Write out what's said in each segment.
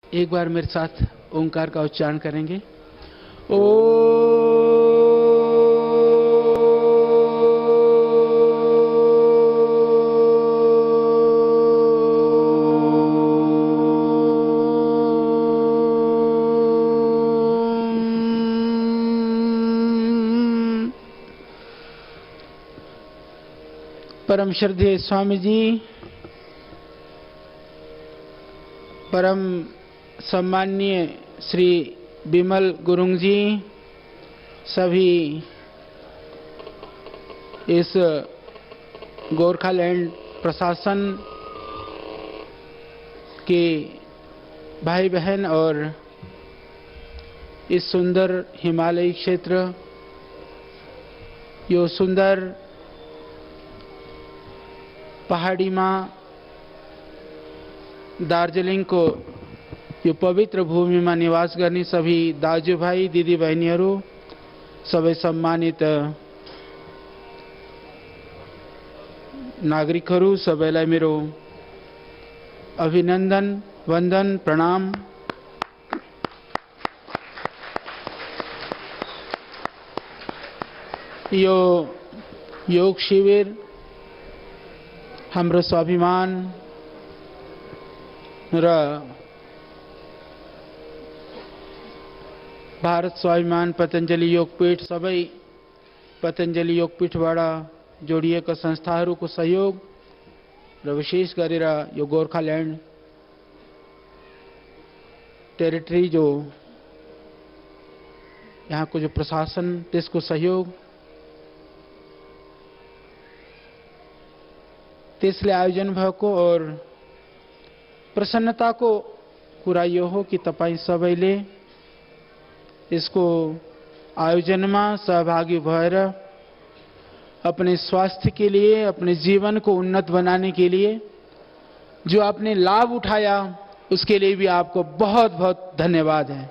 एक बार मेरे साथ ओंकार का उच्चारण करेंगे। ओ परम श्रद्धेय स्वामी जी, परम सम्माननीय श्री बिमल गुरुंग जी, सभी इस गोरखालैंड प्रशासन के भाई बहन और इस सुंदर हिमालयी क्षेत्र, यो सुंदर पहाड़ी माँ दार्जिलिंग को यो पवित्र भूमि में निवास करनी सभी दाजु भाई दीदी बहनीहरू, सबै सम्मानित नागरिकहरू, सबैलाई मेरो अभिनन्दन, वन्दन, प्रणाम। यो योग शिविर हाम्रो स्वाभिमान र भारत स्वाभिमान पतंजलि योगपीठ सबै पतंजलि योगपीठबाट जोडिएका संस्थाहरूको सहयोग र विशेष गरेर यो गोर्खाल्यान्ड टेरिटरी जो यहाँको जो प्रशासन त्यसको सहयोग, त्यसले आयोजन भएको और प्रसन्नताको कुरा यो हो कि तपाईं सबैले इसको आयोजनमा सहभागी भएर अपने स्वास्थ्य के लिए, अपने जीवन को उन्नत बनाने के लिए जो आपने लाभ उठाया, उसके लिए भी आपको बहुत बहुत धन्यवाद है।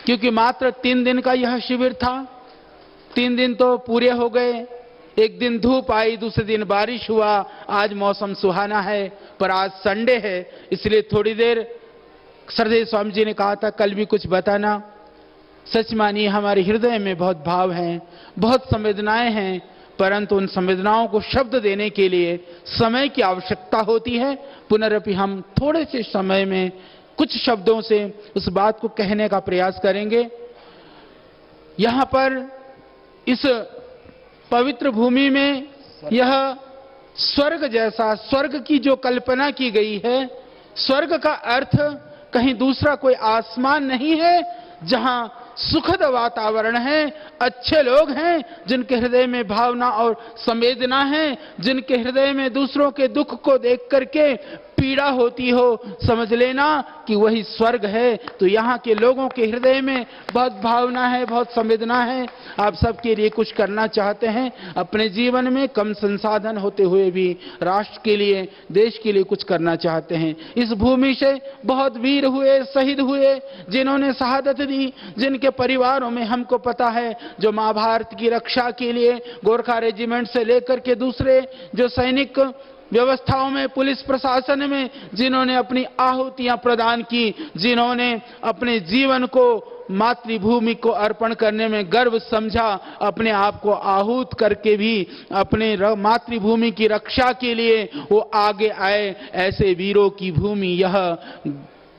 क्योंकि मात्र 3 दिन का यह शिविर था, 3 दिन तो पूरे हो गए। एक दिन धूप आई, दूसरे दिन बारिश हुआ, आज मौसम सुहाना है, पर आज संडे है, इसलिए थोड़ी देर श्रद्धेय स्वामी जी ने कहा था कल भी कुछ बताना। सच मानिए हमारे हृदय में बहुत भाव हैं, बहुत संवेदनाएं हैं, परंतु उन संवेदनाओं को शब्द देने के लिए समय की आवश्यकता होती है। पुनरपि हम थोड़े से समय में कुछ शब्दों से उस बात को कहने का प्रयास करेंगे। यहां पर इस पवित्र भूमि में यह स्वर्ग जैसा, स्वर्ग की जो कल्पना की गई है, स्वर्ग का अर्थ कहीं दूसरा कोई आसमान नहीं है, जहां सुखद वातावरण है, अच्छे लोग हैं, जिनके हृदय में भावना और संवेदना है, जिनके हृदय में दूसरों के दुख को देख करके पीड़ा होती हो, समझ लेना कि वही स्वर्ग है। तो यहाँ के लोगों के हृदय में बहुत भावना है, बहुत संवेदना है। आप सबके लिए कुछ करना चाहते हैं, अपने जीवन में कम संसाधन होते हुए भी राष्ट्र के लिए, देश के लिए कुछ करना चाहते हैं। इस भूमि से बहुत वीर हुए, शहीद हुए, जिन्होंने शहादत दी, जिनके परिवारों में हमको पता है जो महाभारत की रक्षा के लिए गोरखा रेजिमेंट से लेकर के दूसरे जो सैनिक व्यवस्थाओं में, पुलिस प्रशासन में जिन्होंने अपनी आहुतियां प्रदान की, जिन्होंने अपने जीवन को मातृभूमि को अर्पण करने में गर्व समझा, अपने आप को आहूत करके भी अपने मातृभूमि की रक्षा के लिए वो आगे आए, ऐसे वीरों की भूमि यह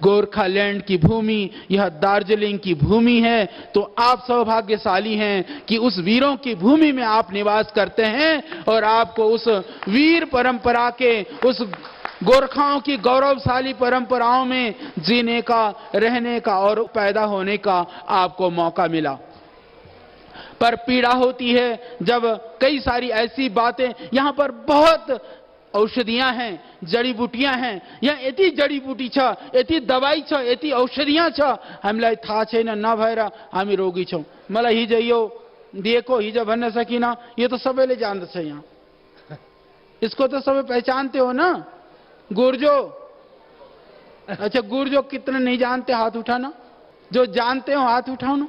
गोरखालैंड की भूमि, यह दार्जिलिंग की भूमि है। तो आप सौभाग्यशाली हैं कि उस वीरों की भूमि में आप निवास करते हैं और आपको उस वीर परंपरा के, उस गोरखाओं की गौरवशाली परंपराओं में जीने का, रहने का और पैदा होने का आपको मौका मिला। पर पीड़ा होती है जब कई सारी ऐसी बातें, यहां पर बहुत औषधियां हैं, जड़ी बूटियां हैं, यहाँ यति जड़ी बूटी छ, यति दवाई छ, यति औषधियां छ, हामीलाई थाहा छैन, नभएर हामी रोगी छौं। मलाई हिजो यो दिएको, हिजो भन्न सकिन, यो तो सबैले जान्दछ। यहाँ इसको तो सबै पहचानते हो ना, गुर्जो। अच्छा, गुर्जो कितने नहीं जानते, हाथ उठाना। जो जानते हो हाथ उठाउनु।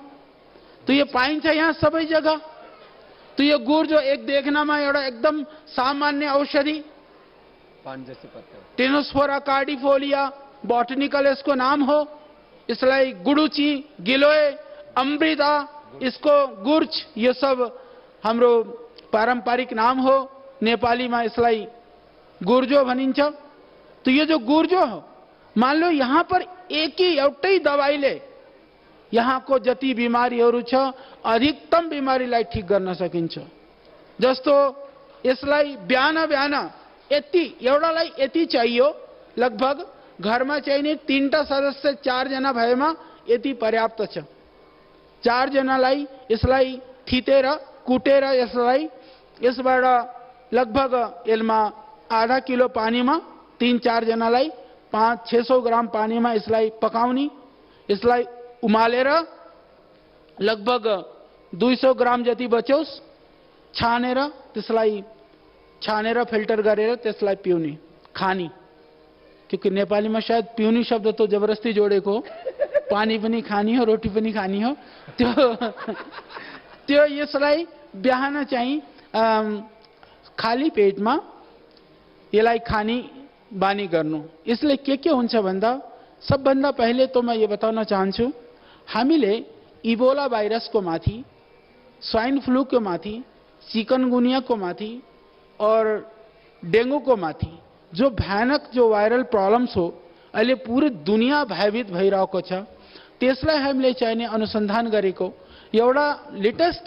तो ये पाइन्छ यहाँ सबै जगह। तो ये गुर्जो एक देखनामा एउटा एकदम सामान्य औषधि, टेनोस्फोरा कार्डिफोलिया, बॉटनिकल इसको नाम हो, इसलाई गुडुची, गिलोय, अमृता, इसको गुर्च, ये सब हमरो पारंपरिक नाम हो। नेपाली में इसलाई गुर्जो भनिन्छ। तो ये जो गुर्जो हो, मान लो यहाँ पर एक ही एउटै दबाईले यहाँ को जति बिमारीहरू छ अधिकतम बिमारीलाई ठिक गर्न सकिन्छ। जस्तो यसलाई बिहान बिहान यति एउटालाई यति चाहियो, लगभग घरमा चाहिने 3टा सदस्य 4 जना भएमा यति पर्याप्त छ। 4 जनालाई यसलाई थितेर कुटेर यसलाई यसबाट लगभग यसमा आधा किलो पानीमा 3-4 जनालाई 500-600 ग्राम पानीमा यसलाई पकाउने, यसलाई उमालेर लगभग 200 ग्राम जति बचोस् छानेर त्यसलाई छानेर फिल्टर गरेर त्यसलाई पिउने खाने। क्योंकि नेपाली में शायद पिउने शब्द तो जबरदस्ती जोडेको, पानी पनि खानी हो, रोटी पनि खानी हो। त्यो यसलाई बिहान चाहिँ खाली पेटमा यसलाई खानी बानी गर्नु। इसलिए के हुन्छ भन्दा सबभन्दा पहिले तो मैं ये बताउन चाहन्छु, हामीले इबोला भाइरस को माथि, स्वाइन फ्लू को माथि, चिकनगुनिया को माथि और डेंगू को माथि जो भयानक जो वायरल प्रॉब्लम्स हो अहिले पूरे दुनिया भयभीत भइरहेको छ, त्यसलाई हामीले चाहिने अनुसन्धान गरेको एउटा लेटेस्ट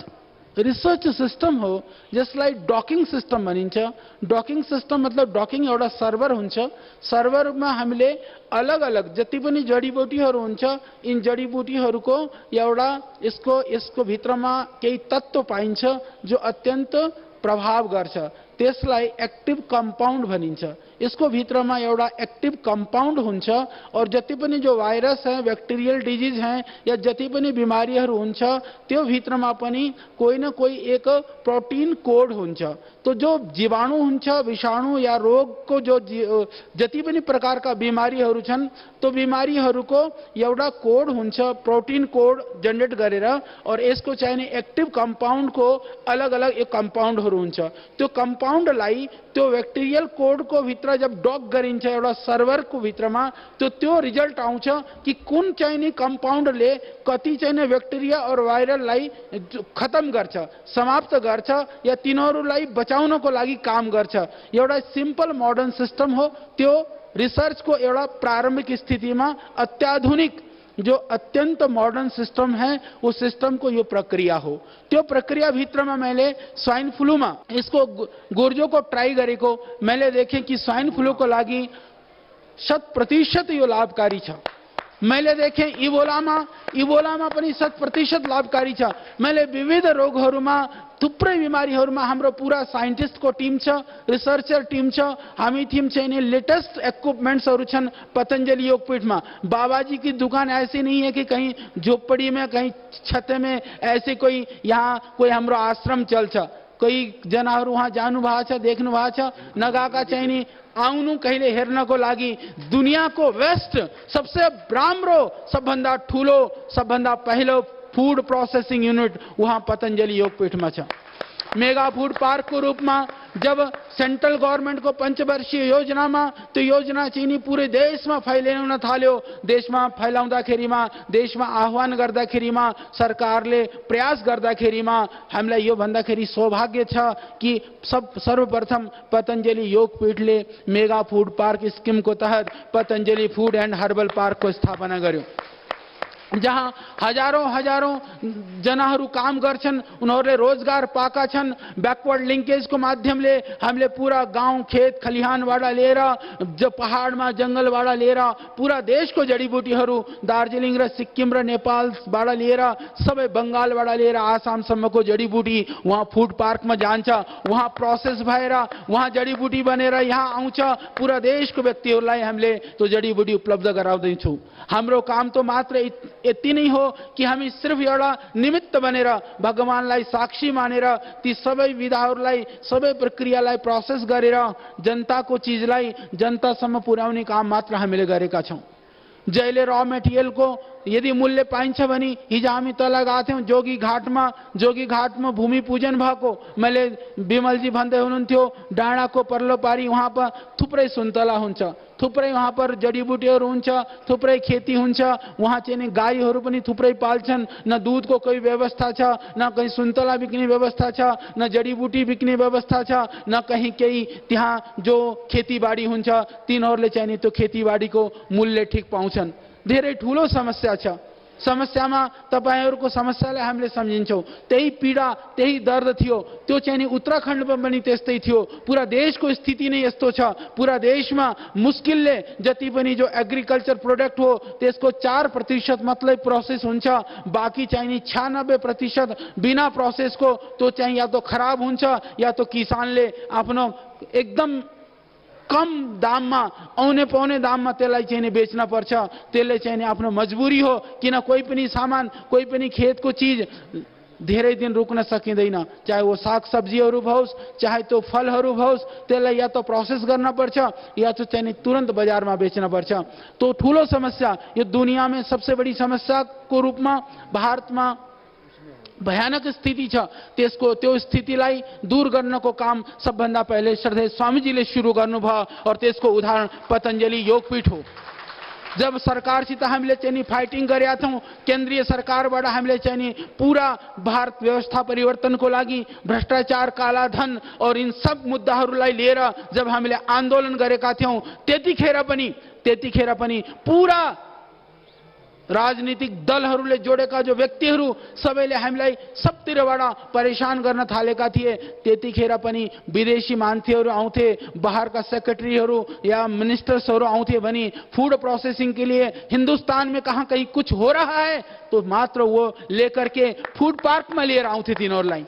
रिसर्च सिस्टम हो जसलाई डकिङ सिस्टम भनिन्छ। डकिङ सिस्टम मतलब डकिङ एउटा सर्भर हुन्छ, सर्भरमा हामीले अलग अलग जति पनि जडीबुटीहरू हुन्छ, इन जडीबुटीहरूको एउटा यसको भित्रमा केही तत्व पाइन्छ जो अत्यन्त प्रभाव गर्छ, त्यसलाई एक्टिभ कम्पाउन्ड भनिन्छ। इसको भित्रमा एउटा एक्टिभ कम्पाउन्ड हुन्छ और जति पनि जो भाइरस है, बैक्टीरियल डिजीज हैं या जति पनि बिमारीहरू हुन्छ त्यो भित्रमा पनि कोही न कोही एक प्रोटीन कोड हुन्छ। तो जो जीवाणु हुन्छ, विषाणु या रोग को जो जति पनि प्रकारका बिमारीहरू छन् तो बिमारीहरूको एउटा कोड हुन्छ, प्रोटीन कोड जनरेट गरेर और यसको चाहिने एक्टिभ कम्पाउन्ड को अलग अलग एक कम्पाउन्डहरू हुन्छ। त्यो कम्पाउन्डलाई त्यो बैक्टीरियल कोड को भित्र जब डक गरिन्छ एउटा सर्भर को भित्रमा तो त्यो रिजल्ट आउँछ कि कुन चाहिने कम्पाउन्डले कति चाहिने बैक्टीरिया और वायरललाई खत्म गर्छ, समाप्त गर्छ या तिनीहरूलाई बचाउनको लागि काम गर्छ। एउटा सिम्पल मोडर्न सिस्टम हो। त्यो रिसर्च को एउटा प्रारंभिक स्थितिमा अत्याधुनिक जो अत्यंत मॉडर्न सिस्टम है वो सिस्टम को यो प्रक्रिया हो। त्यो प्रक्रिया भित्र में मैले स्वाइन फ्लू में इसको गुर्जो को ट्राई गरेको मैले देखे कि स्वाइन फ्लू को लागि 100% यो लाभकारी छ। मैले देखे इबोलामा पनि 100% लाभकारी छ। मैले विविध रोगहरूमा थुप्रै बिमारीहरूमा हाम्रो पूरा साइन्टिस्ट को टीम छ, रिसर्चर टीम छ। हामी टीम चाहिँ लेटेस्ट इक्विपमेंट्सहरू छन् पतंजलि योगपीठ में। बाबाजी की दुकान ऐसी नहीं है कि कहीं झोपड़ी में, कहीं छत में ऐसे कोई यहाँ कोई हाम्रो आश्रम चल्छ। कोही जनाहरू वहाँ जानु भएको छ, देख्नु भएको छ, नगएका चाहिँ नि आउनु कहिले हेर्नको लागि। दुनियाँको बेस्ट सबसे राम्रो सबभन्दा ठुलो सबभन्दा पहिलो फूड प्रोसेसिंग यूनिट वहाँ पतंजलि योगपीठ में छ। मेगा फूड पार्क को रूप में जब सेंट्रल गवर्नमेंट को पंचवर्षीय योजना में तो योजना चाहिँ पूरे देश में फैलाउन थाल्यो। देश में फैलाउँदाखेरिमा, देश में आह्वान गर्दाखेरिमा, सरकारले प्रयास गर्दाखेरिमा हामीलाई यो भन्दाखेरि सौभाग्य छ कि सर्वप्रथम पतंजलि योगपीठले मेगा फूड पार्क स्कीम को तहत Patanjali food and herbal park को स्थापना गर्यो, जहाँ हजारों जनाहरू काम गर्छन्, उनीहरूले रोजगार पाएका छन्। बैकवर्ड लिंकेज को माध्यमले हामीले पूरा गाउँ खेत खलिहानबाट लिएर जो पहाडमा जंगलबाट लिएर पूरा देशको जडीबुटीहरू दार्जिलिङ र सिक्किम र नेपालबाट लिएर सबै बंगालबाट लिएर आसामसम्मको जडीबुटी वहाँ फूड पार्कमा जान्छ। वहाँ प्रोसेस भएर वहाँ जडीबुटी बनेर यहाँ आउँछ। पूरा देशको व्यक्तिहरूलाई हामीले त्यो जडीबुटी उपलब्ध गराउँदैछौँ। हाम्रो काम तो मात्र यति नै हो कि हामी सिर्फ एउटा निमित्त बनेर भगवानलाई साक्षी मानेर ती सबै विधाहरूलाई, सबै प्रक्रियालाई प्रोसेस गरेर जनताको चीजलाई जनतासम्म पुर्याउने काम मात्र हामीले गरेका छौं। जहिले रॉ मटेरियल को यदि मूल्य पाइन्छ भने हिजो हामी तल गएको थियौँ जोगी घाटमा भूमि पूजन भएको। मैले विमलजी भन्दै हुनुहुन्थ्यो डाँडाको पर्लो पारी वहाँ पर थुप्रै सुन्तला हुन्छ, थुप्रै वहाँ पर जडीबुटीहरू हुन्छ, थुप्रै खेती हुन्छ। वहाँ चाहिँ नि गाईहरू पनि थुप्रै पाल्छन्। न दुधको कोही व्यवस्था छ, न कहीँ सुन्तला बिक्ने व्यवस्था छ, न जडीबुटी बिक्ने व्यवस्था छ, न कहीँ केही त्यहाँ जो खेतीबाडी हुन्छ तिनीहरूले चाहिँ नि त्यो खेतीबाडीको मूल्य ठिक पाउँछन्। धेरै ठुलो समस्या छ। समस्यामा तपाईहरुको समस्यालाई हामीले सम्झिन्छौं। त्यही पीडा त्यही दर्द थियो। त्यो चाहिँ नि उत्तराखण्डमा पनि त्यस्तै थियो। पूरा देशको स्थिति नै यस्तो छ। पूरा देशमा मुस्किलले जति पनि जो एग्रीकल्चर प्रोडक्ट हो त्यसको 4% मात्रै प्रोसेस हुन्छ। बाकी चाहिँ नि 96% बिना प्रोसेसको त्यो चाहिँ या तो खराब हुन्छ या तो किसानले आफ्नो एकदम कम दाममा आउने पाउने दाममा त्यसलाई चाहिँ बेच्न पर्छ। त्यसले चाहिँ आफ्नो मजबुरी हो। किन कोही पनि सामान कोही पनि खेतको चीज धेरै दिन रुक्न सकिँदैन। चाहे वो साग सब्जीहरू होस् चाहे तो फलहरू होस् त्यसलाई या तो प्रोसेस गर्न पर्छ या तो चाहिँ तुरन्त बजारमा बेच्न पर्छ। तो ठूलो समस्या यो दुनियाँमा सबसे बड़ी समस्याको रूपमा भारतमा भयानक स्थिति छ। त्यसको त्यो स्थितिलाई दूर गर्नको काम सबभन्दा पहिले श्रद्धेय स्वामीजीले सुरु गर्नुभयो और त्यसको उदाहरण पतंजलि योगपीठ हो। जब सरकारसित हामीले चाहिँ फाइटिङ गरेका थियौं, केन्द्रीय सरकारबाट हामीले चाहिँ पूरा भारत व्यवस्था परिवर्तनको लागि भ्रष्टाचार, काला धन और इन सब मुद्दाहरूलाई लिएर जब हामीले आन्दोलन गरेका थियौं त्यतिखेर पनि पूरा राजनीतिक दलहरूले जोडेका जो व्यक्तिहरू सबैले हामीलाई सबतिरबाट परेशान गर्न थालेका थिए। त्यतिखेर पनि विदेशी मान्छेहरू आउँथे, बाहरका सेक्रेटरीहरू या मिनिस्टर्सहरू आउँथे भने फूड प्रोसेसिंग के लिए हिंदुस्तान में कहां कहीं कुछ हो रहा है तो मात्र वो लेकर के फूड पार्क में लिएर आउँथे तिनीहरूलाई।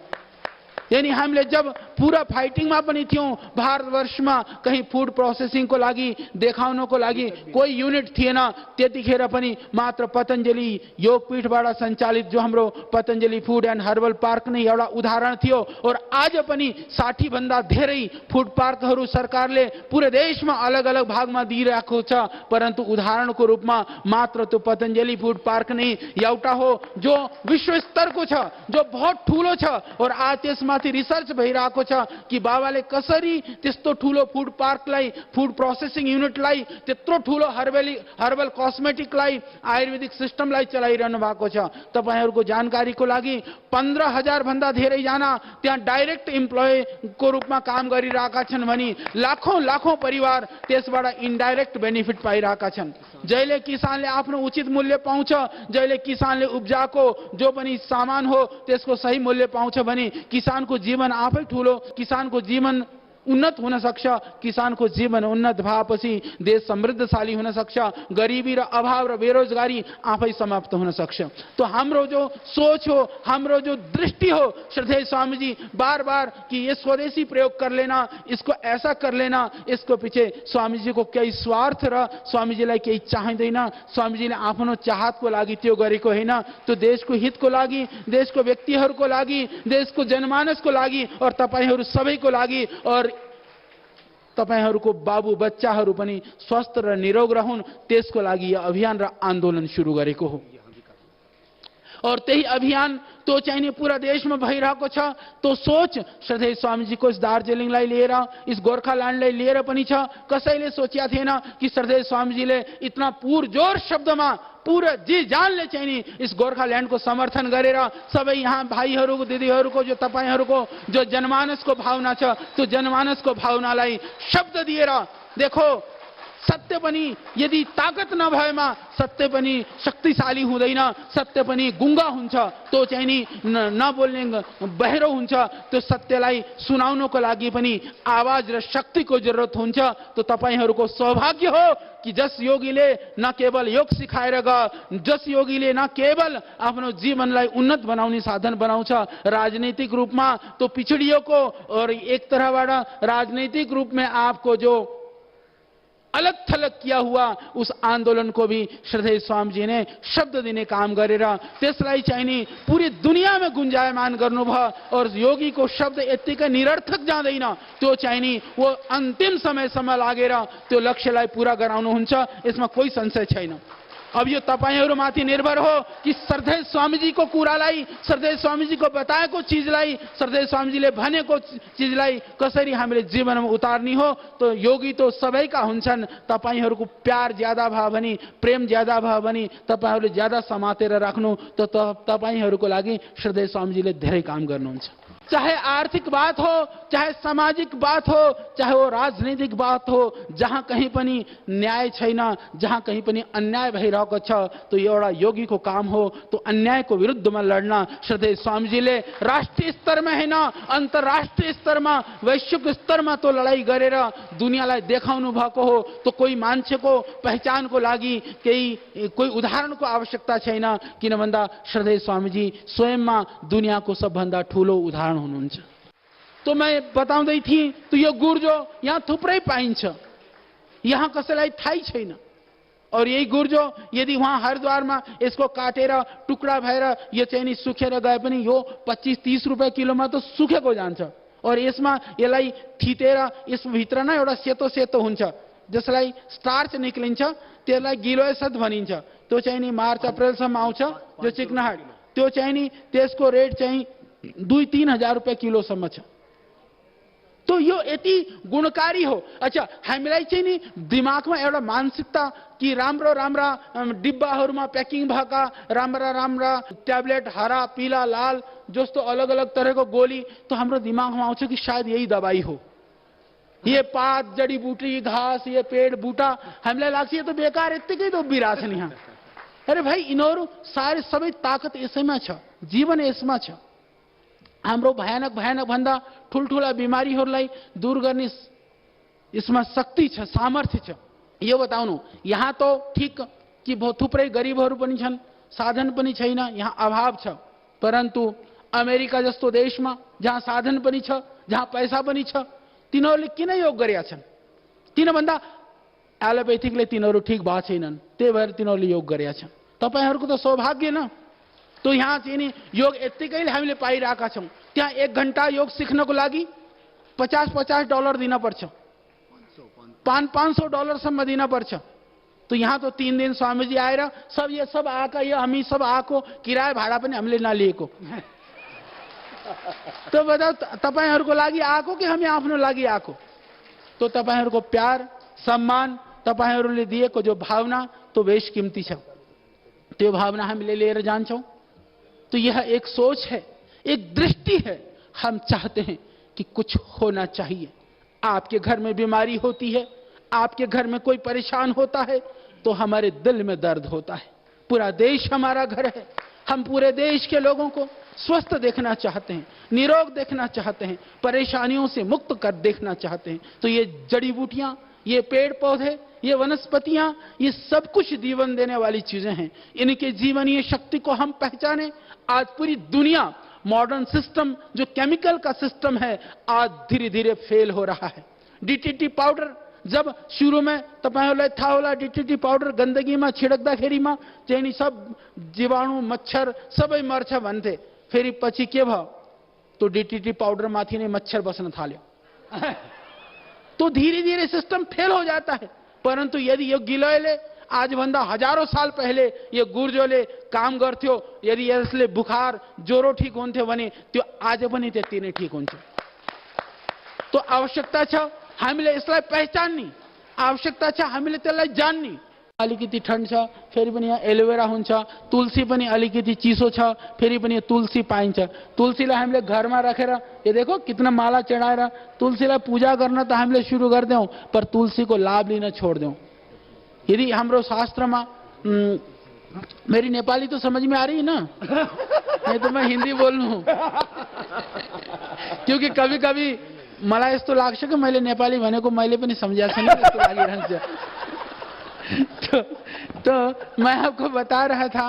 यानी हामीले जब पूरा फाइटिङ में पनि थियौं, भारतवर्षमा कहीं फूड प्रोसेसिंग को लागि देखाउनको लागि कोई यूनिट थिएन। त्यतिखेर पनि मात्र पतंजलि योगपीठबाट सञ्चालित जो हाम्रो Patanjali food and herbal park नै एउटा उदाहरण थियो। और आज पनि 60 भन्दा धेरै फूड पार्कहरू सरकारले पूरे देशमा अलग अलग भागमा दिइरहेको छ। परन्तु उदाहरणको रूपमा मात्र त्यो पतंजलि फूड पार्क नै एउटा हो जो विश्व स्तरको छ, जो बहुत ठूलो छ। और आज त्यसमा रिसर्च भइरहेको छ कि बाबाले कसरी त्यस्तो ठूलो फूड पार्कलाई, फूड प्रोसेसिंग युनिटलाई, त्यत्रो ठूलो हर्बल कस्मेटिकलाई, आयुर्वेदिक सिस्टमलाई चलाइरहनु भएको छ। तपाईहरुको जानकारीको लागि 15,000 भन्दा धेरै जना त्यहाँ डाइरेक्ट एम्प्लोइ को रूपमा काम गरिरहेका छन् भने लाखौं परिवार त्यसबाट इन्डाइरेक्ट बेनिफिट पाइरहेका छन्। जहिले किसानले आफ्नो उचित मूल्य पाउँछ, जहिले किसानले उब्जाको जो पनि सामान हो त्यसको सही मूल्य पाउँछ भने किसानको जीवन आफै ठूलो, किसानको जीवन उन्नत हुन सक्छ। किसानको जीवन उन्नत भएपछि देश समृद्धशाली हुन सक्छ। गरिबी र अभाव र बेरोजगारी आफै समाप्त हुन सक्छ। तो हाम्रो जो सोच हो, हाम्रो जो दृष्टि हो, श्रद्धेय स्वामीजी बार-बार कि ये स्वदेशी प्रयोग कर लेना, इसको ऐसा कर लेना, इसको पीछे स्वामीजी को केही स्वार्थ र स्वामीजीलाई केही चाहिँदैन। स्वामीजीले आफ्नो चाहतको लागि त्यो गरेको हैन, त्यो देशको हितको लागि, देशको व्यक्तिहरूको लागि, देशको जनमानसको लागि और तपाईहरु सबैको लागि और तपाईहरुको बाबु बच्चाहरु पनि स्वस्थ र निरोग रहून् त्यसको लागि यो अभियान र आन्दोलन सुरु गरेको हो। और त्यही अभियान तो चाहिए पूरा देश में भइरहेको छ। तो सोच श्रद्धेय स्वामीजी को इस दार्जिलिङलाई लिएर, इस गोर्खाल्यान्डलाई लिएर पनि छ। कसैले सोचिया थिएन कि श्रद्धेय स्वामीजीले इतना पुरजोर शब्दमा पूरा जी जानले चाहिए इस गोर्खाल्यान्ड को समर्थन गरेर सबै यहाँ भाइहरूको, दिदीहरूको, जो तपाईहरुको जो जनमानसको भावना छ त्यो जनमानसको भावनालाई शब्द दिएर, देखो सत्य पनि यदि ताकत नभएमा सत्य पनि शक्तिशाली हुँदैन, सत्य पनि गुंगा हुन्छ, तो चाहिँ नि नबोल्ने बहिरो हुन्छ। त्यो सत्यलाई सुनाउनको लागि पनि आवाज र शक्तिको जरुरत हुन्छ। तो तपाईहरुको सौभाग्य हो कि जस योगीले न केवल योग सिखाएर गए, जस योगीले न केवल आफ्नो जीवनलाई उन्नत बनाउने साधन बनाउँछ राजनीतिक रूपमा, तो पिछडियोको और एक तरहबाट राजनीतिक रूप में आपको जो अलग थलग किया हुआ उस आंदोलन को भी श्रद्धेय स्वामीजी ने शब्द देने काम गरेर त्यसलाई चाहिँ नि पूरी दुनिया में गुंजायमान गर्नुभयो। और योगी को शब्द यतिकै निरर्थक जाँदैन, त्यो चाहिँ नि वो अंतिम समयसम्म लागेर त्यो लक्ष्यलाई पूरा गराउनुहुन्छ, यसमा कोही संशय छैन। अब यो तपाईहरुमाथि निर्भर हो कि श्रद्धेय स्वामीजी को कुरा लाई, श्रद्धेय स्वामीजी को बताएको चीजलाई, श्रद्धेय स्वामीजीले भनेको चीजलाई कसरी हामीले जीवनमा उतार्ने हो। तो योगी तो सबैका हुन्छन्, तपाईहरुको प्यार ज्यादा भयो भने, प्रेम ज्यादा भयो भने, तपाईहरुले ज्यादा समातेर राख्नु, तो तपाईहरुको लागि श्रद्धेय स्वामीजीले धेरै काम गर्नुहुन्छ। चाहे आर्थिक बात हो, चाहे सामाजिक बात हो, चाहे वो राजनीतिक बात हो, जहां कहीं पनि न्याय छैन, जहां कहीं पनि अन्याय भइरहेको छ, तो एउटा योगीको काम हो। तो अन्यायको विरुद्धमा लड्न श्रद्धेय स्वामीजीले राष्ट्रिय स्तरमा हैन, अन्तर्राष्ट्रिय स्तरमा, वैश्विक स्तरमा तो लडाई गरेर दुनियाँलाई देखाउनु भएको हो। तो कोही मान्छेको पहिचानको लागि कोही उदाहरणको आवश्यकता छैन, किन भन्दा श्रद्धेय स्वामीजी स्वयंमा दुनियाँको सबभन्दा ठूलो उदाहरण हुनुहुन्छ। तो मैं बताउँदै थिएँ, तो यो गुर्जो यहाँ थुप्रै पाइन्छ, यहाँ कसैलाई थाहै छैन। और यही गुर्जो यदि वहाँ हरिद्वारमा यसको काटेर टुक्रा भएर यो चाहिँ नि सुकेर गए पनि यो 25-30 रुपैयाँ किलोमा त सुकेको जान्छ। और यसमा यसलाई थितेर यसभित्र नै एउटा सेतो सेतो हुन्छ, जसलाई स्टार्च निक्लिन्छ, त्यसलाई गिलोयसद भनिन्छ। त्यो चाहिँ नि मार्च अप्रिलसम्म आउँछ, जो चिकनाहट, त्यो चाहिँ नि त्यसको रेट चाहिँ 2-3 हजार रुपैयाँ किलोसम्म छ। तो यो यति गुणकारी हो। अच्छा, हामीलाई चाहिँ नि दिमागमा एउटा मानसिकता कि राम्रा राम्रा डिब्बाहरूमा प्याकिङ भएका राम्रा राम्रा ट्याब्लेट हरा पीला लाल जस्तो अलग अलग तरहको गोली, तो हाम्रो दिमागमा आउँछ कि शायद यही दबाई हो। ये पात जडीबुटी घास, ये पेड़ बूटा, हामीलाई लाग्छ यो त बेकार यत्तिकै त उभिरहेछन् यहाँ। अरे भाइ, यिनीहरू सारे सबै ताकत यसैमा छ, जीवन यसमा छ। हाम्रो भयानक भयानक भन्दा ठुलठुला बिमारीहरूलाई दूर गर्ने यसमा शक्ति छ, सामर्थ्य छ। यो बताउनु, यहाँ तो ठीक कि थुप्रै गरिबहरू पनि छन्, साधन पनि छैन, यहाँ अभाव छ। परन्तु अमेरिका जस्तो देशमा जहाँ साधन पनि छ, जहाँ पैसा पनि छ, तिनीहरूले किन योग गरेका छन्? किन भन्दा एलोपैथिकले तिनीहरू ठीक भएको छैनन्, त्यही भएर तिनीहरूले योग गरेका छन्। तपाईहरूको त सौभाग्य न। तो यहाँ चाहिँ नि योग यत्तिकैले हामीले पाइरहेका छौँ। त्यहाँ 1 घण्टा योग सिक्नको लागि $50-50 दिन पर्छ, $500-500 दिन पर्छ। तो यहाँ तो 3 दिन स्वामीजी आएर ये सब आका, ये हामी सब आको, किराया भाडा पनि हामीले नलिएको। तो बताओ, तपाईहरूको लागि आको कि हामी आफ्नो लागि आको? तो तपाईहरूको प्यार सम्मान, तपाईहरूले दिएको जो भावना तो बेशकीमती छ। त्यो भावना हामीले लिएर जान्छौँ। तो यह एक सोच है, एक दृष्टि है। हम चाहते हैं कि कुछ होना चाहिए। आपके घर में बीमारी होती है, आपके घर में कोई परेशान होता है, तो हमारे दिल में दर्द होता है। पूरा देश हमारा घर है, हम पूरे देश के लोगों को स्वस्थ देखना चाहते हैं, निरोग देखना चाहते हैं, परेशानियों से मुक्त कर देखना चाहते हैं। तो ये जड़ी बूटियां, ये पेड़ पौधे, ये वनस्पतियां, ये सब कुछ जीवन देने वाली चीजें हैं। इनके जीवनीय शक्ति को हम पहचाने। आज पूरी दुनिया मॉडर्न सिस्टम जो केमिकल का सिस्टम है, आज धीरे धीरे फेल हो रहा है। डीटीटी पाउडर जब सुरु में तपाईहरुलाई थाहा होला, डीटीटी पाउडर गन्दगीमा छिडक्दाखेरिमा चाहिँ नि सब जीवाणु मच्छर सबै मर्छ भन्थे। फेरि पछि के भयो? तो डीटीटी पाउडर माथि नै मच्छर बस्न थाल्यो। तो धीरे धीरे सिस्टम फेल हो जाता है। परंतु यदि यो गिलोयले आज भन्दा हजारों साल पहले यो गुर्जोले काम गर्थ्यो, यदि यसले बुखार ज्वरो ठीक हुन्थ्यो भने त्यो आज पनि त्यति नै ठीक हुन्छ। तो आवश्यकता छ हामीले यसलाई पहिचान्ने, आवश्यकता छ हामीले त्यसलाई जान्ने। अलिकति ठण्ड छ, फेरि पनि यहाँ एलोवेरा हुन्छ, तुलसी पनि अलिकति चिसो छ, फेरि पनि तुलसी पाइन्छ। तुलसीलाई हामीले घरमा राखेर ये देखो कितना माला चढाएर तुलसीलाई पूजा गर्न त हामीले सुरु गर्दैनौं, पर तुलसीको लाभ लिन छोड्दैनौं। यदि हाम्रो शास्त्रमा मेरी नेपाली तो समझ में आ रही है ना? नहीं तो मैं हिंदी बोल्नु, क्योंकि कभी कभी मलाई यस्तो लाग्छ कि मैले नेपाली भनेको मैले पनि सम्झेको छैन जस्तो लागिरहन्छ। तो मैं आपको बता रहा था,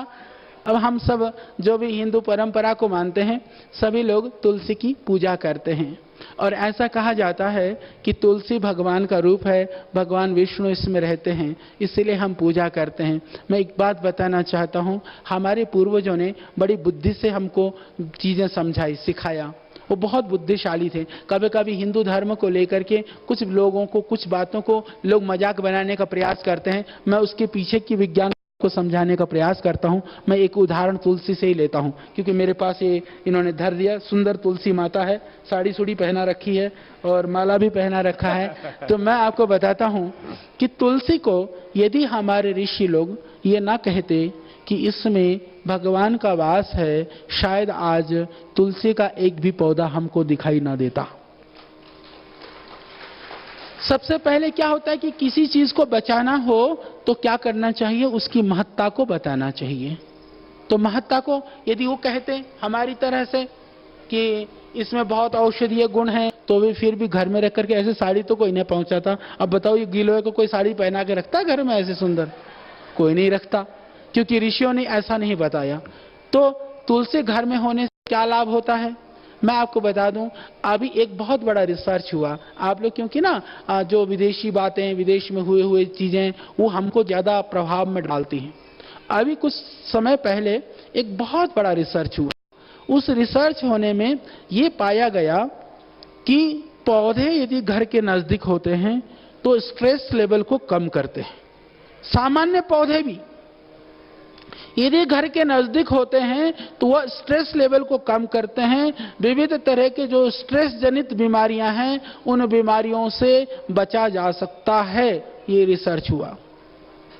अब हम सब जो भी हिंदू परंपरा को मानते हैं, सभी लोग तुलसी की पूजा करते हैं। और ऐसा कहा जाता है कि तुलसी भगवान का रूप है, भगवान विष्णु इसमें रहते हैं, इसीलिए हम पूजा करते हैं। मैं एक बात बताना चाहता हूँ, हमारे पूर्वजों ने बड़ी बुद्धि से हमको चीज़ें समझाई, सिखाया। वो बहुत बुद्धिशाली थे। कभी कभी हिंदू धर्म को लेकर के कुछ लोगों को, कुछ बातों को लोग मजाक बनाने का प्रयास करते हैं। मैं उसके पीछे की विज्ञान को समझाने का प्रयास करता हूं। मैं एक उदाहरण तुलसी से ही लेता हूं, क्योंकि मेरे पास ये इन्होंने धर दिया, सुंदर तुलसी माता है, साड़ी सूड़ी पहना रखी है और माला भी पहना रखा है। तो मैं आपको बताता हूं कि तुलसी को यदि हमारे ऋषि लोग ये ना कहते कि इसमें भगवान का वास है, शायद आज तुलसी का एक भी पौधा हमको दिखाई ना देता। सबसे पहले क्या होता है कि किसी चीज को बचाना हो तो क्या करना चाहिए, उसकी महत्ता को बताना चाहिए। तो महत्ता को यदि वो कहते हमारी तरह से कि इसमें बहुत औषधीय गुण है, तो भी फिर भी घर में रख करके ऐसे साड़ी तो कोई नहीं पहुंचाता। अब बताओ, ये गिलोय को कोई साड़ी पहना के रखता घर में ऐसे सुंदर? कोई नहीं रखता, क्योंकि ऋषियों ने ऐसा नहीं बताया। तो तुलसी घर में होने से क्या लाभ होता है, मैं आपको बता दूं। अभी एक बहुत बड़ा रिसर्च हुआ, आप लोग क्योंकि ना जो विदेशी बातें, विदेश में हुए चीजें, वो हमको ज्यादा प्रभाव में डालती हैं। अभी कुछ समय पहले एक बहुत बड़ा रिसर्च हुआ। उस रिसर्च होने में ये पाया गया कि पौधे यदि घर के नजदीक होते हैं तो स्ट्रेस लेवल को कम करते हैं। सामान्य पौधे भी यदि घर के नजदीक होते हैं तो वह स्ट्रेस लेवल को कम करते हैं। विविध तरह के जो स्ट्रेस जनित बीमारियां हैं, उन बीमारियों से बचा जा सकता है, ये रिसर्च हुआ।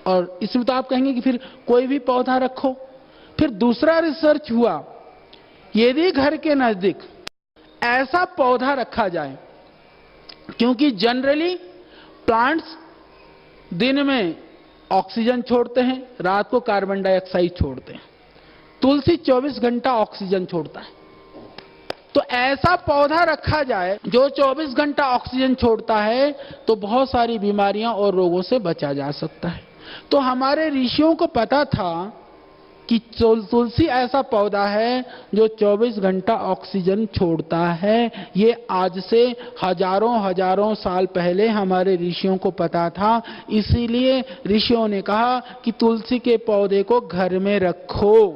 और इसमें तो आप कहेंगे कि फिर कोई भी पौधा रखो। फिर दूसरा रिसर्च हुआ, यदि घर के नजदीक ऐसा पौधा रखा जाए, क्योंकि जनरली प्लांट्स दिन में ऑक्सीजन छोड़ते हैं, रात को कार्बन डाइऑक्साइड छोड़ते हैं। तुलसी 24 घंटा ऑक्सीजन छोड़ता है। तो ऐसा पौधा रखा जाए जो 24 घंटा ऑक्सीजन छोड़ता है, तो बहुत सारी बीमारियां और रोगों से बचा जा सकता है। तो हमारे ऋषियों को पता था कि तुलसी ऐसा पौधा है जो 24 घंटा ऑक्सीजन छोड़ता है। ये आज से हजारों साल पहले हमारे ऋषियों को पता था। इसीलिए ऋषियों ने कहा कि तुलसी के पौधे को घर में रखो,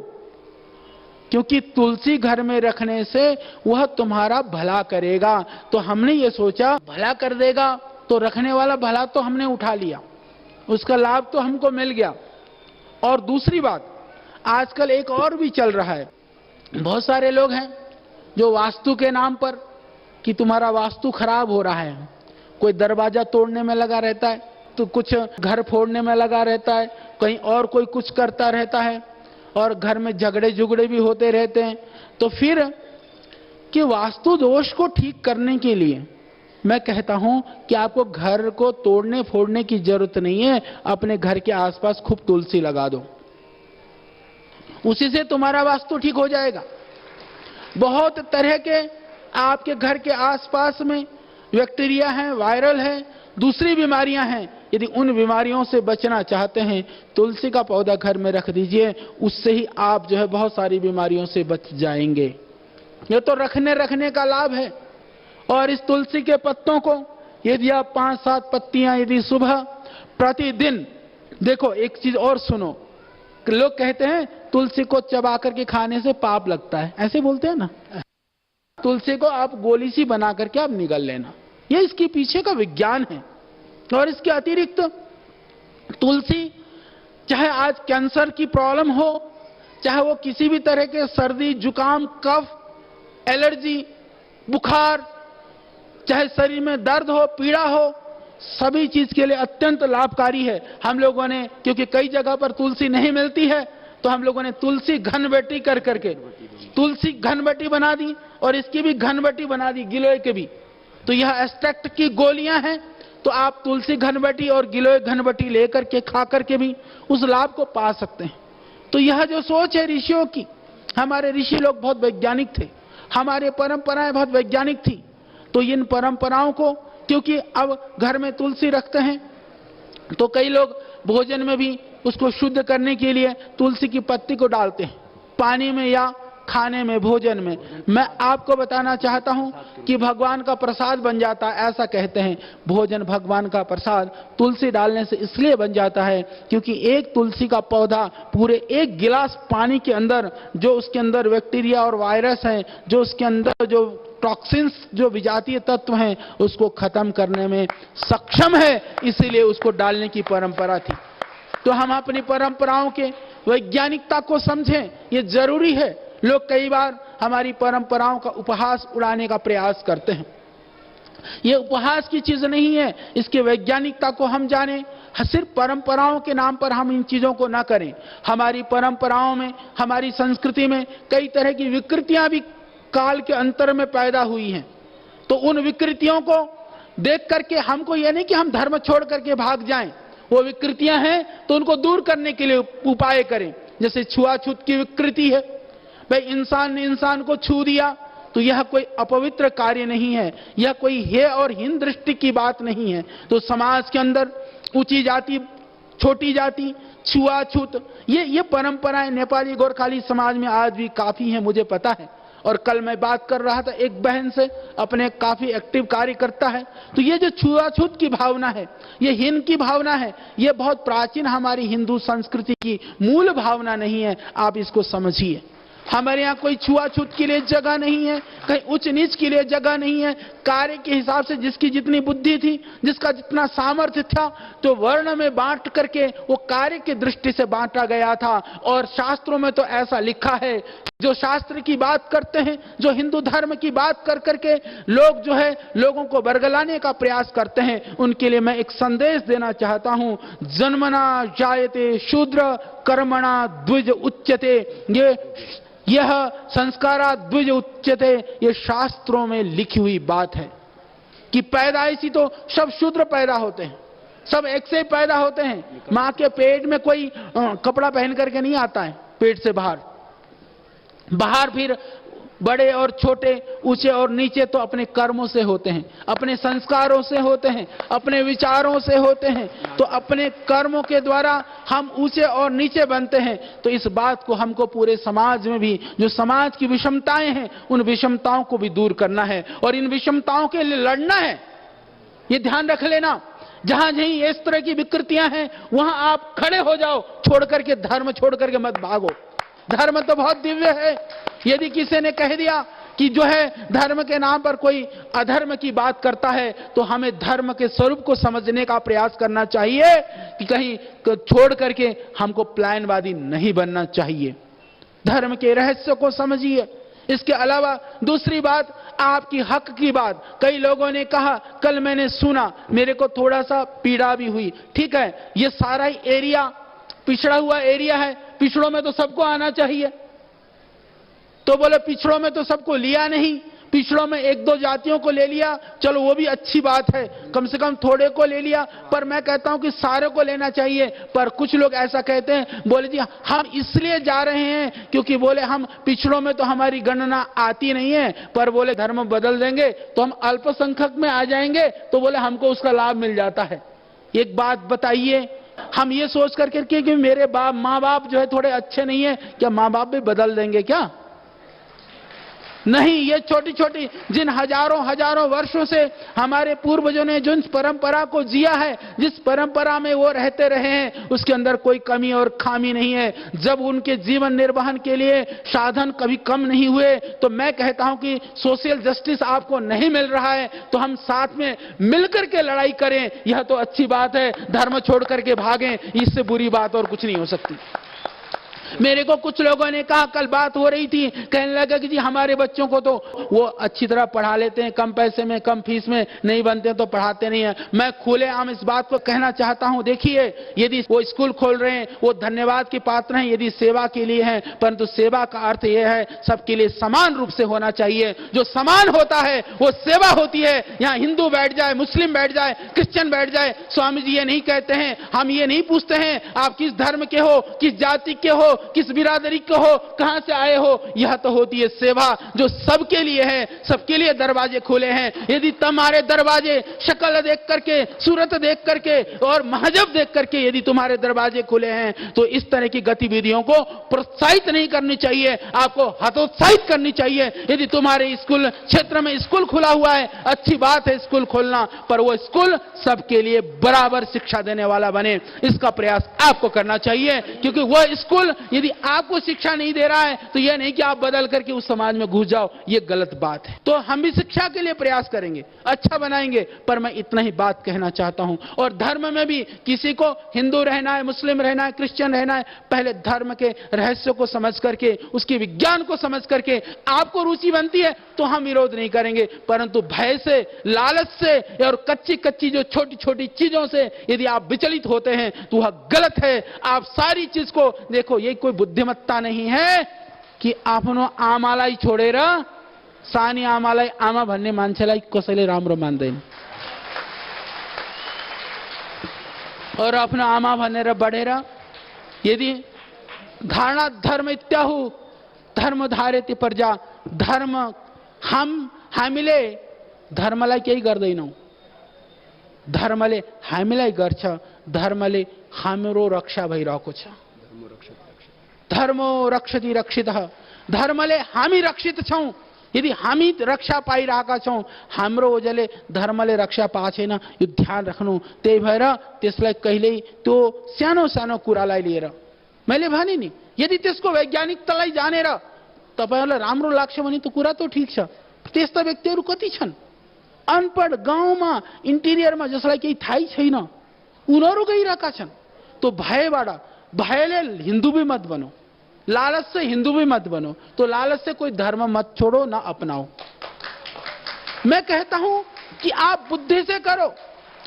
क्योंकि तुलसी घर में रखने से वह तुम्हारा भला करेगा। तो हमने ये सोचा भला कर देगा, तो रखने वाला भला तो हमने उठा लिया, उसका लाभ तो हमको मिल गया। और दूसरी बात, आजकल एक और भी चल रहा है। बहुत सारे लोग हैं जो वास्तु के नाम पर कि तुम्हारा वास्तु खराब हो रहा है, कोई दरवाजा तोड़ने में लगा रहता है, तो कुछ घर फोड़ने में लगा रहता है, कहीं और कोई कुछ करता रहता है, और घर में झगड़े झुगड़े भी होते रहते हैं। तो फिर कि वास्तु दोष को ठीक करने के लिए मैं कहता हूं कि आपको घर को तोड़ने फोड़ने की जरूरत नहीं है। अपने घर के आसपास खूब तुलसी लगा दो, उसी से तुम्हारा वास्तु ठीक हो जाएगा। बहुत तरह के आपके घर के आसपास में बैक्टीरिया हैं, वायरल है, दूसरी बीमारियां हैं। यदि उन बीमारियों से बचना चाहते हैं, तुलसी का पौधा घर में रख दीजिए, उससे ही आप जो है बहुत सारी बीमारियों से बच जाएंगे। ये तो रखने का लाभ है। और इस तुलसी के पत्तों को यदि आप 5-7 पत्तियां यदि सुबह प्रतिदिन, देखो एक चीज और सुनो, लोग कहते हैं तुलसी को चबा करके खाने से पाप लगता है, ऐसे बोलते हैं ना। तुलसी को आप गोली सी बना करके आप निगल लेना, ये इसके पीछे का विज्ञान है। और इसके अतिरिक्त तुलसी, चाहे आज कैंसर की प्रॉब्लम हो, चाहे वो किसी भी तरह के सर्दी जुकाम कफ एलर्जी बुखार, चाहे शरीर में दर्द हो पीड़ा हो, सभी चीज के लिए अत्यंत लाभकारी है। हम लोगों ने, क्योंकि कई जगह पर तुलसी नहीं मिलती है, तो हम लोगों ने तुलसी घनबटी कर करके तुलसी घनबटी बना दी, और इसकी भी घनबटी बना दी, गिलोय के भी। तो यह एक्सट्रैक्ट की गोलियां हैं। तो आप तुलसी घनबटी और गिलोय घनबटी लेकर के खा करके भी उस लाभ को पा सकते हैं। तो यह जो सोच है ऋषियों की, हमारे ऋषि लोग बहुत वैज्ञानिक थे, हमारे परंपराएं बहुत वैज्ञानिक थी। तो इन परंपराओं को, क्योंकि अब घर में तुलसी रखते हैं, तो कई लोग भोजन में भी उसको शुद्ध करने के लिए तुलसी की पत्ती को डालते हैं, पानी में या खाने में, भोजन में। मैं आपको बताना चाहता हूं कि भगवान का प्रसाद बन जाता है, ऐसा कहते हैं। भोजन भगवान का प्रसाद तुलसी डालने से इसलिए बन जाता है क्योंकि एक तुलसी का पौधा पूरे 1 गिलास पानी के अंदर, जो उसके अंदर बैक्टीरिया और वायरस हैं, जो उसके अंदर जो टॉक्सिन्स, जो विजातीय तत्व हैं, उसको खत्म करने में सक्षम है। इसीलिए उसको डालने की परंपरा थी। तो हम अपनी परंपराओं के वैज्ञानिकता को समझें, ये जरूरी है। लोग कई बार हमारी परंपराओं का उपहास उड़ाने का प्रयास करते हैं। ये उपहास की चीज नहीं है, इसके वैज्ञानिकता को हम जानें। सिर्फ परंपराओं के नाम पर हम इन चीजों को ना करें। हमारी परंपराओं में, हमारी संस्कृति में कई तरह की विकृतियां भी काल के अंतर में पैदा हुई हैं। तो उन विकृतियों को देख करके हमको यह नहीं कि हम धर्म छोड़ करके भाग जाएं। वो विकृतियां हैं तो उनको दूर करने के लिए उपाय करें। जैसे छुआछूत की विकृति है, भाई इंसान ने इंसान को छू दिया तो यह कोई अपवित्र कार्य नहीं है, यह कोई हे और हीन दृष्टि की बात नहीं है। तो समाज के अंदर ऊंची जाति, छोटी जाति, छुआछूत, ये परंपराएं नेपाली गोरखाली समाज में आज भी काफी हैं, मुझे पता है। और कल मैं बात कर रहा था एक बहन से, अपने काफी एक्टिव कार्य करता है। तो ये जो छुआछूत की भावना है, ये हीन की भावना है, ये बहुत प्राचीन हमारी हिंदू संस्कृति की मूल भावना नहीं है। आप इसको समझिए। हमारे यहाँ कोई छुआछूत के लिए जगह नहीं है, कहीं उच्च नीच के लिए जगह नहीं है। कार्य के हिसाब से जिसकी जितनी बुद्धि थी, जिसका जितना सामर्थ्य था, तो वर्ण में बांट करके वो कार्य की दृष्टि से बांटा गया था। और शास्त्रों में तो ऐसा लिखा है, जो शास्त्र की बात करते हैं, जो हिंदू धर्म की बात कर करके लोग जो है लोगों को बरगलाने का प्रयास करते हैं, उनके लिए मैं एक संदेश देना चाहता हूं। जन्मना जायते शूद्र कर्मणा द्विज उच्यते, यह संस्कारा द्विज उच्यते, ये शास्त्रों में लिखी हुई बात है कि पैदाइशी तो सब शूद्र पैदा होते हैं, सब एक से पैदा होते हैं। मां के पेट में कोई कपड़ा पहन करके नहीं आता है, पेट से बाहर फिर बड़े और छोटे, ऊंचे और नीचे तो अपने कर्मों से होते हैं, अपने संस्कारों से होते हैं, अपने विचारों से होते हैं। तो अपने कर्मों के द्वारा हम ऊंचे और नीचे बनते हैं। तो इस बात को हमको पूरे समाज में भी, जो समाज की विषमताएं हैं, उन विषमताओं को भी दूर करना है और इन विषमताओं के लिए लड़ना है। ये ध्यान रख लेना, जहां जहीं इस तरह की विकृतियां हैं, वहां आप खड़े हो जाओ, छोड़ करके धर्म छोड़ करके मत भागो। धर्म तो बहुत दिव्य है। यदि किसी ने कह दिया कि जो है धर्म के नाम पर कोई अधर्म की बात करता है, तो हमें धर्म के स्वरूप को समझने का प्रयास करना चाहिए कि कहीं छोड़ करके हमको प्लायनवादी नहीं बनना चाहिए। धर्म के रहस्य को समझिए। इसके अलावा दूसरी बात, आपकी हक की बात। कई लोगों ने कहा, कल मैंने सुना, मेरे को थोड़ा सा पीड़ा भी हुई। ठीक है, ये सारा ही एरिया पिछड़ा हुआ एरिया है, पिछड़ों में तो सबको आना चाहिए। तो बोले पिछड़ों में तो सबको लिया नहीं, पिछड़ों में एक दो जातियों को ले लिया, चलो वो भी अच्छी बात है, कम से कम थोड़े को ले लिया। पर मैं कहता हूं कि सारे को लेना चाहिए। पर कुछ लोग ऐसा कहते हैं, बोले जी हम इसलिए जा रहे हैं क्योंकि बोले हम पिछड़ों में तो हमारी गणना आती नहीं है, पर बोले धर्म बदल देंगे तो हम अल्पसंख्यक में आ जाएंगे, तो बोले हमको उसका लाभ मिल जाता है। एक बात बताइए, हम ये सोच करके कि मेरे माँ बाप जो है थोड़े अच्छे नहीं है, क्या माँ बाप भी बदल देंगे क्या? नहीं। ये छोटी छोटी जिन हजारों वर्षों से हमारे पूर्वजों ने जिस परंपरा को जिया है, जिस परंपरा में वो रहते रहे हैं, उसके अंदर कोई कमी और खामी नहीं है। जब उनके जीवन निर्वहन के लिए साधन कभी कम नहीं हुए, तो मैं कहता हूं कि सोशल जस्टिस आपको नहीं मिल रहा है तो हम साथ में मिलकर के लड़ाई करें, यह तो अच्छी बात है। धर्म छोड़ करके भागें, इससे बुरी बात और कुछ नहीं हो सकती। मेरे को कुछ लोगों ने कहा, कल बात हो रही थी, कहने लगा कि जी हमारे बच्चों को तो वो अच्छी तरह पढ़ा लेते हैं, कम पैसे में, कम फीस में, नहीं बनते तो पढ़ाते नहीं है। मैं खुलेआम इस बात को कहना चाहता हूं, देखिए यदि वो स्कूल खोल रहे हैं, वो धन्यवाद के पात्र हैं यदि सेवा के लिए हैं, परंतु सेवा का अर्थ यह है सबके लिए समान रूप से होना चाहिए। जो समान होता है वो सेवा होती है। यहाँ हिंदू बैठ जाए, मुस्लिम बैठ जाए, क्रिश्चियन बैठ जाए, स्वामी जी ये नहीं कहते हैं, हम ये नहीं पूछते हैं आप किस धर्म के हो, किस जाति के हो, किस बिरादरी के हो, कहां से आए हो। यह तो होती है सेवा जो सबके लिए है, सबके लिए दरवाजे खुले हैं। यदि तुम्हारे दरवाजे शक्ल देख करके, सूरत देख करके और महजब देख करके यदि तुम्हारे दरवाजे खुले हैं, तो इस तरह की गतिविधियों को प्रोत्साहित नहीं करनी चाहिए, आपको हतोत्साहित करनी चाहिए। यदि तुम्हारे स्कूल क्षेत्र में स्कूल खुला हुआ है, अच्छी बात है स्कूल खोलना, पर वो स्कूल सबके लिए बराबर शिक्षा देने वाला बने, इसका प्रयास आपको करना चाहिए। क्योंकि वह स्कूल यदि आपको शिक्षा नहीं दे रहा है तो यह नहीं कि आप बदल करके उस समाज में घुस जाओ, यह गलत बात है। तो हम भी शिक्षा के लिए प्रयास करेंगे, अच्छा बनाएंगे, पर मैं इतना ही बात कहना चाहता हूं। और धर्म में भी किसी को हिंदू रहना है, मुस्लिम रहना है, क्रिश्चियन रहना है, पहले धर्म के रहस्य को समझ करके, उसके विज्ञान को समझ करके आपको रुचि बनती है तो हम विरोध नहीं करेंगे, परंतु भय से, लालच से और कच्ची कच्ची जो छोटी छोटी चीजों से यदि आप विचलित होते हैं तो वह गलत है। आप सारी चीज को देखो, ये कोई बुद्धिमत्ता नहीं है कि आपनो आमालाई छोडेर सानी आमालाई आमा भन्ने मान्छेलाई कसैले राम्रो मान्दैन और आफ्नो आमा भनेर बढेर यदि धारणा धर्म इत्याहु धर्म धारेति प्रजा, धर्म हामीले धर्मलाई केही गर्दैनौं, धर्मले हामीलाई गर्छ, धर्मले हाम्रो रक्षा भइरहेको छ। धर्मो रक्षति रक्षितः, धर्मले हामी रक्षित छौं। यदि हामी रक्षा पाइरहेका छौं, हाम्रो ओजले धर्मले रक्षा पाएको छैन, यो ध्यान राख्नु। त्यही भएर त्यसलाई कहिल्यै त्यो सानो सानो कुरालाई लिएर मैले भने नि, यदि त्यसको वैज्ञानिकतालाई जानेर तपाईहरुलाई राम्रो लाग्छ भने त कुरा त ठीक छ। त्यस्ता व्यक्तिहरू कति छन् अनपढ, गाउँमा इन्टिरियरमा, जसलाई केही थाहै छैन, उनीहरू गइरहेका छन्। तो भयले हिन्दू भी मत बनो, लालच से हिंदू भी मत बनो, तो लालच से कोई धर्म मत छोड़ो ना अपनाओ। मैं कहता हूं कि आप बुद्धि से करो,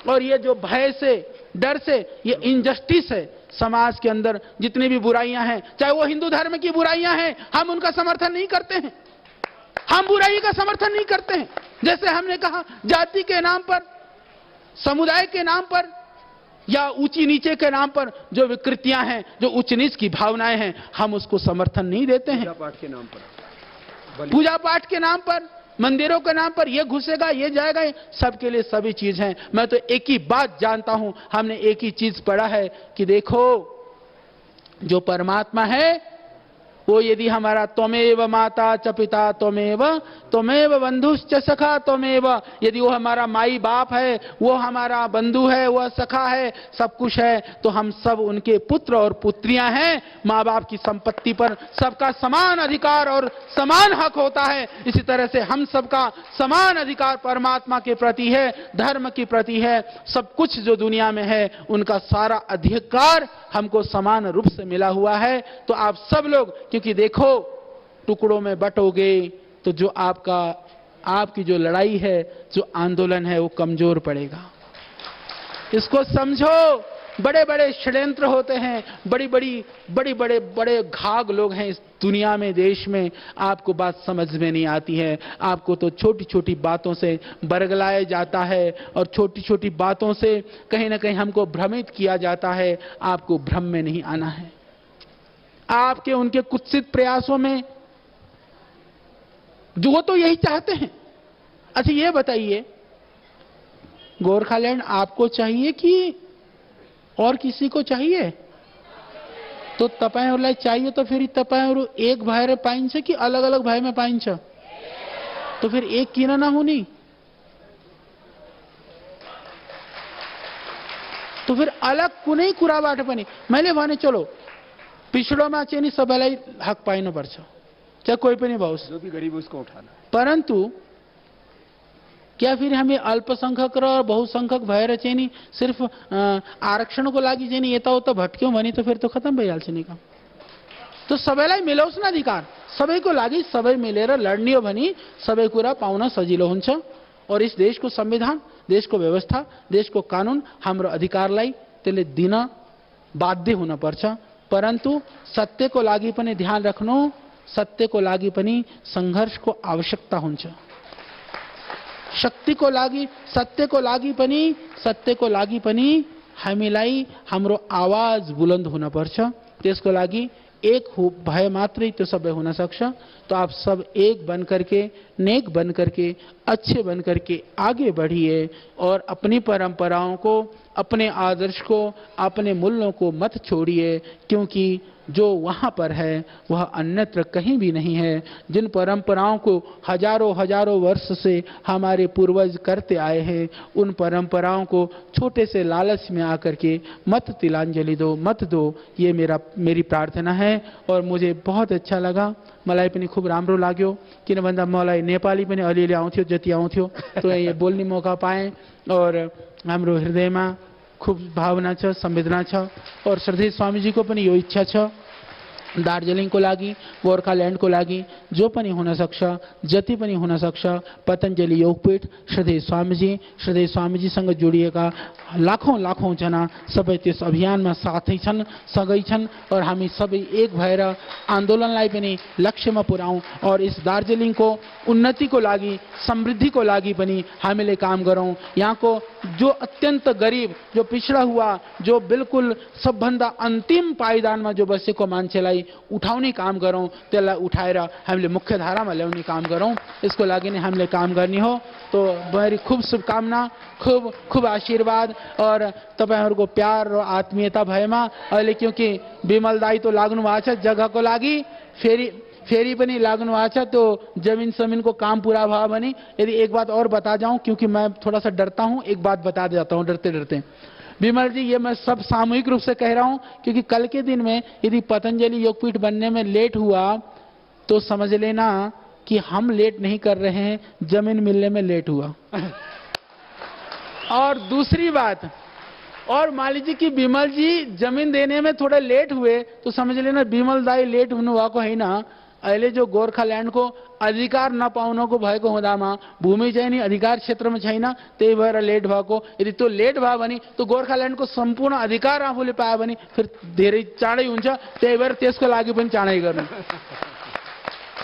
और ये जो भय से, डर से, ये इनजस्टिस है समाज के अंदर। जितनी भी बुराइयां हैं, चाहे वो हिंदू धर्म की बुराइयां हैं, हम उनका समर्थन नहीं करते हैं, हम बुराई का समर्थन नहीं करते हैं। जैसे हमने कहा, जाति के नाम पर, समुदाय के नाम पर या ऊंची नीचे के नाम पर जो विकृतियां हैं, जो उच्च नीच की भावनाएं हैं, हम उसको समर्थन नहीं देते हैं। पूजा पाठ के नाम पर, पूजा पाठ के नाम पर, मंदिरों के नाम पर, ये घुसेगा, ये जाएगा, सबके लिए सभी चीज हैं। मैं तो एक ही बात जानता हूं, हमने एक ही चीज पढ़ा है कि देखो, जो परमात्मा है वो यदि हमारा त्वमेव माता च पिता त्वमेव बंधुश्च सखा त्वमेव, यदि वो हमारा माई बाप है, वो हमारा बंधु है, वह सखा है, सब कुछ है, तो हम सब उनके पुत्र और पुत्रियां हैं। माँ बाप की संपत्ति पर सबका समान अधिकार और समान हक होता है। इसी तरह से हम सबका समान अधिकार परमात्मा के प्रति है, धर्म के प्रति है। सब कुछ जो दुनिया में है, उनका सारा अधिकार हमको समान रूप से मिला हुआ है। तो आप सब लोग, क्योंकि देखो, टुकड़ों में बटोगे तो जो आपकी जो लड़ाई है, जो आंदोलन है, वो कमजोर पड़ेगा। इसको समझो। बड़े बड़े षड्यंत्र होते हैं, बड़े घाघ लोग हैं इस दुनिया में, देश में। आपको बात समझ में नहीं आती है, आपको तो छोटी छोटी बातों से बरगलाया जाता है और छोटी छोटी बातों से कहीं ना कहीं हमको भ्रमित किया जाता है। आपको भ्रम में नहीं आना है। आपके उनके कुत्सित प्रयासों में जो वो तो यही चाहते हैं। अच्छा ये बताइए, गोरखालैंड आपको चाहिए कि और किसी को चाहिए? तो तपाईहरुलाई चाहिए तो फिर तपाईहरु एक भएर पाइन्छ कि अलग अलग भएमा पाइन्छ? तो फिर एक किन नहुने? तो फिर अलग कुनै कुराबाट पनि मैले भने चलो पिछड़ोमा चाहिँ नि सबैलाई हक पाइनुपर्छ, चाहे कोही पनि होस्, जो भी गरीब उसको उठाना। परंतु क्या फिर हमें अल्पसंख्यक र बहुसंख्यक भएर चाहिँ नि सिर्फ आरक्षणको लागि चाहिँ नि यताउता भट्क्यौं भने तो फिर तो खत्म भइहाल्छ नि काम। तो सबैलाई मिलाउस् न अधिकार, सबैको लागि सबै मिलेर लड्ने हो भने सबै कुरा पाउन सजिलो हुन्छ। और इस देश को संविधान, देश को व्यवस्था, देश को कानून हाम्रो अधिकारलाई त्यसले दिन बाध्य हुन पर्छ। परंतु सत्यको लागि पनि ध्यान राख्नु, सत्यको लागि पनि संघर्षको आवश्यकता हुन्छ। शक्तिको लागि, सत्यको लागि पनि हामीलाई हाम्रो आवाज बुलन्द हुन पर्छ। त्यसको लागि एक भए मात्रै त्यो सबै हुन सक्छ। तो आप सब एक बन करके, नेक बन करके, अच्छे बन करके आगे बढ़िए और अपनी परंपराओं को, अपने आदर्श को, अपने मूल्यों को मत छोड़िए, क्योंकि जो वहाँ पर है वह अन्यत्र कहीं भी नहीं है। जिन परंपराओं को हजारों हजारों वर्ष से हमारे पूर्वज करते आए हैं, उन परंपराओं को छोटे से लालच में आकर के मत तिलांजलि दो, मत दो। ये मेरी प्रार्थना है। और मुझे बहुत अच्छा लगा, मलाई पनि खूब राम्रो लाग्यो, किन भन्दा मलाई नेपाली पनि अलिअलि आउँथ्यो, जति आउँथ्यो तो ये बोल्ने मौका पाएँ। और हाम्रो हृदयमा खूब भावना छ, संवेदना छ। और श्रद्धेय स्वामीजीको पनि यो इच्छा छ, दार्जिलिङको लागि, गोर्खाल्यान्डको लागि जो पनि हुन सक्छ, जति पनि हुन सक्छ, पतञ्जलि योगपीठ श्रद्धेय स्वामीजीसँग जोडिएका लाखौं जना सबै त्यस अभियानमा साथै छन्, सँगै छन्। और हामी सबै एक भएर आन्दोलनलाई पनि लक्ष्यमा पुर्याउँ और इस दार्जिलिङको उन्नतिको लागि, समृद्धिको लागि पनि हामीले काम गरौँ। यहाँको जो अत्यन्त गरिब, जो पिछड़ा हुआ, जो बिल्कुल सबभन्दा अन्तिम पाइदानमा जो बसेको मान्छेलाई उठाउने काम गरौँ, त्यसलाई उठाएर हामीले मुख्यधारामा ल्याउने काम गरौँ। यसको लागि नै हामीले काम गर्ने हो। तो मेरी खूब शुभकामना, खूब आशीर्वाद और तपाईहरुको प्यार र आत्मीयता भएमा अहिले क्योंकि विमल दाई तो लाग्नु भएको छ जग्गाको लागि, फेरि पनि लाग्नु भएको छ, तो जमीन को काम पूरा भयो भने। यदि एक बात और बता जाऊं, क्योंकि मैं थोड़ा सा डरता हूं, एक बात बता देता हूं डरते। विमल जी, ये मैं सब सामूहिक रूप से कह रहा हूं, क्योंकि कल के दिन में यदि पतंजलि योगपीठ बनने में लेट हुआ तो समझ लेना कि हम लेट नहीं कर रहे हैं, जमीन मिलने में लेट हुआ। और दूसरी बात, और मान लीजिए कि विमल जी जमीन देने में थोड़े लेट हुए तो समझ लेना विमल दाई लेट हुनु भएको होइन। अहिले जो गोर्खाल्यान्ड को अधिकार नपाउनको भएको हुँदामा भूमि चाहिँ नि अधिकार क्षेत्रमा छैन, त्यही भएर लेट भएको। यदि त्यो लेट भयो भने तो गोर्खाल्यान्डको सम्पूर्ण अधिकार आफूले पायो भने फिर धेरै चाँडै हुन्छ, त्यही भएर त्यसको लागि पनि चाँडै गर्नु।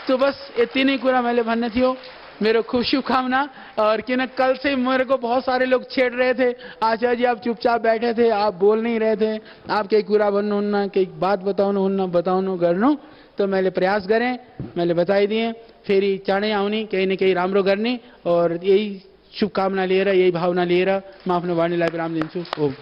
तो बस यति नै कुरा मैले भन्ने थियो। मेरे खूब शुभकामना। और कि न कल से मेरे को बहुत सारे लोग छेड़ रहे थे, आचार्य जी आप चुपचाप बैठे थे, आप बोल नहीं रहे थे, आप कई कुरा भन्नु हुन्न, कई बात बताउनु गर्नु। तो मैले प्रयास गरेँ, मैले बताइदिएँ, फेरि चाँडै आउने, केही न केही राम्रो गर्ने। और यही शुभकामना लिएर, यही भावना लिएर म आफ्नो वाणीलाई विराम दिन्छु। ओम।